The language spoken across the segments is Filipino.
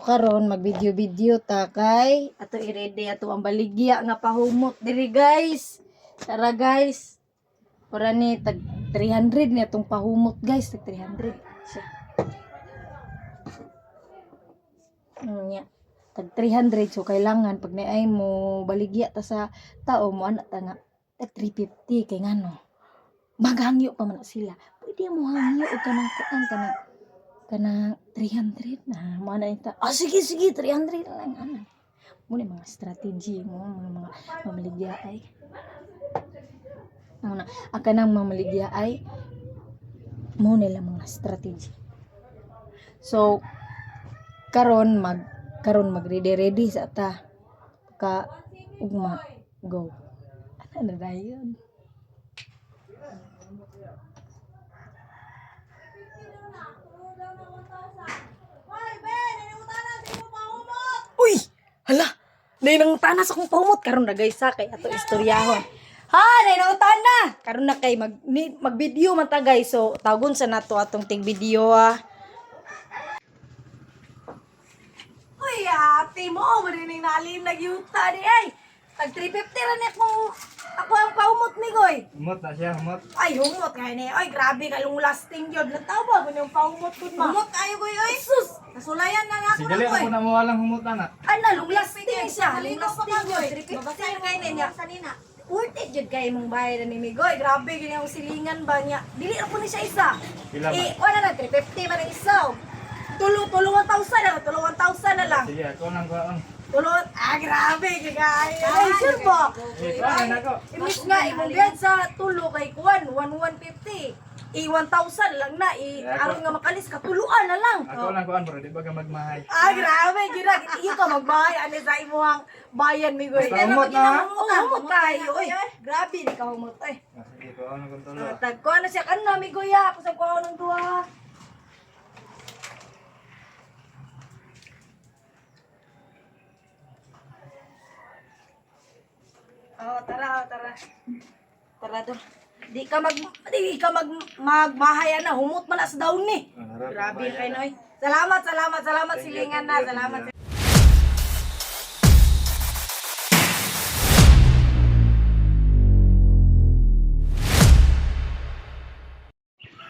karon mag-video ta kay ato i-ready ato ang baligya nga pahumot diri guys. Tara guys. Para ni tag 300 ni atong pahumot guys, tag 300 siya. Nya. Tag 300 so kailangan pag naay mo baligya ta sa tao mo ana ta nga tag 350 kay ngano. Maghangyo pa man sila. Pwede mo hangyo og kanang kuan kanang 300 na mo na ita. Sige 300 lang ana. Muna mga strategy mo mga mamaligya ay. Ang kanang mamaligya ay mo nila mga strategy. So karon mag-ready sa ta ka ugma go. Ano na dayon? Uy! Hala! Nainang tanas akong pahumot karon na guys sa kay ato istoryahon. Ha! Nainang tana! Karon na kay mag-video man ta guys. So tagon sa nato atong tig video ha. Uy! Ate mo! Marinig na alim nagyuta ni ay! Tag 350 rin ako ang pahumot ni Goy. Humot na siya, humot. Ay, humot kayo ni. Ay, grabe kalong lasting yun. Natawa mo yung pahumot ko ma. Humot kayo Goy. Ay, sus! Nasulayan na nga ako Sige, na Goy. ako na mawalang humot na. Ano, long lasting siya. Long lasting yun. 350 kayo na niya. Worth it yun kayo mong bayan na ni Migoy. Grabe, ganyan yung silingan ba niya. Dili na po ni siya isa. Pila ba? Wala na, 350 man ang isa. Tulungan 1,000 na lang. Tulungan 1,000 na lang. Sige, ako lang ko. Grabe, kagaya. Ay, sure po. Ikaw na ako. Imbis nga, imong sa tulo kay Kuan, 1,150. 1,000 lang na. Aron nga makalis, katuluan na lang. Ako lang ko, bro. Di ba ka magmahay? Grabe, gira. Iyo ka magbahay. Ano sa imuhang bayan, Migoy. Basta humot na, ha? Humot kayo. Grabe, di ka humot. Sige, ko ako ng tulo. Tagko na siya. Kan na, Migoy, ha? Kusang ko ako ng duha. Tara. Tara do. Di ka magmahayan na humot man na sa daon ni. Grabe kay noy. Salamat silingan na. Salamat.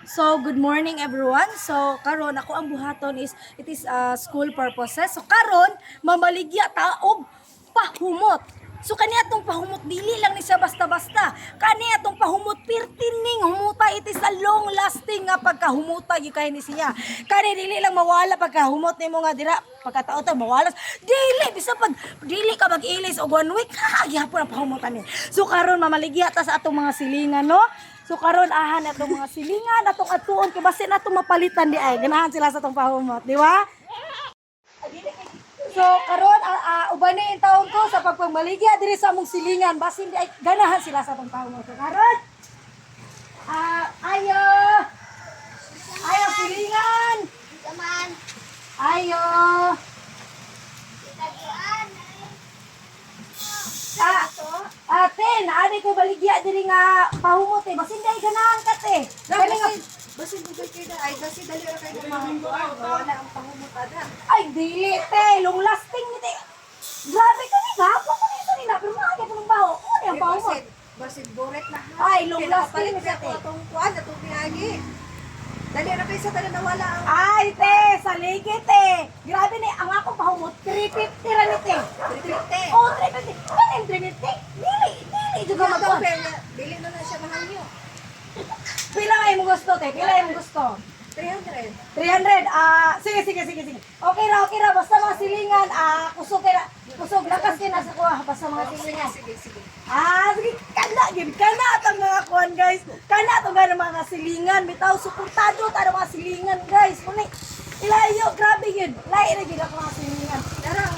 So, good morning everyone. So, karon ako ang buhaton is it is school purposes. So, karon mamaligya ta og pahumot. So kaniya tong pahumot dili lang ni siya basta-basta. Kaniya tong pahumot pertining humuta it is a long lasting nga pagkahumuta gyud kay ni siya. Kani dili lang mawala pagkahumot nimo nga dira pagkatao ta mawalas. Dili bisa pag dili ka mag-ilis og 1 week gyapon ang pahumutan ni. So karon mamaligya ta sa atong mga silingan no. So karon ahan atong mga silingan atong atuon kay basin atong mapalitan di ay ganahan sila sa atong pahumot, di ba? So karon ubani in taon ko sa pagpamaligya diri sa among silingan basin di ay ganahan sila sa atong pahumot. Karon ayo silingan. Taman. Ayo. Ate, naani ko baligya diri nga pahumot basin di ay ganahan kate. Kani nga basin mo kay ay basin dali ra kay mahangguan wala ang pahumot ada. Ay dili te, long lasting ni te. Grabe ka ni gapo ko ni na pero maaga pa ng baho. Ano yung pahumot? Basin boret na ha. Ay long lasting ni te. Atong kuan atong pinagi. Dali ra kay sa tanan nawala ang Ay te, saligit te. Grabe ni ang ako pahumot 350 ra ni te. 350. Oh, 350. Ano yung 350? Dili juga magkuhan. Dili na na siya mahangyo. Pila ay mo gusto te? Pila ay mo gusto? 300. 300. Sige. Okay ra. Basta mga silingan, kusog lakas kayo nasa kuha. Basta mga silingan. Sige. Sige. Kana atong mga kuhan, guys. Kana atong mga silingan. Bitaw, suportado tayo mga silingan, guys. Kuni, ilayo, grabe yun. Layo na yun ako mga silingan. Tara.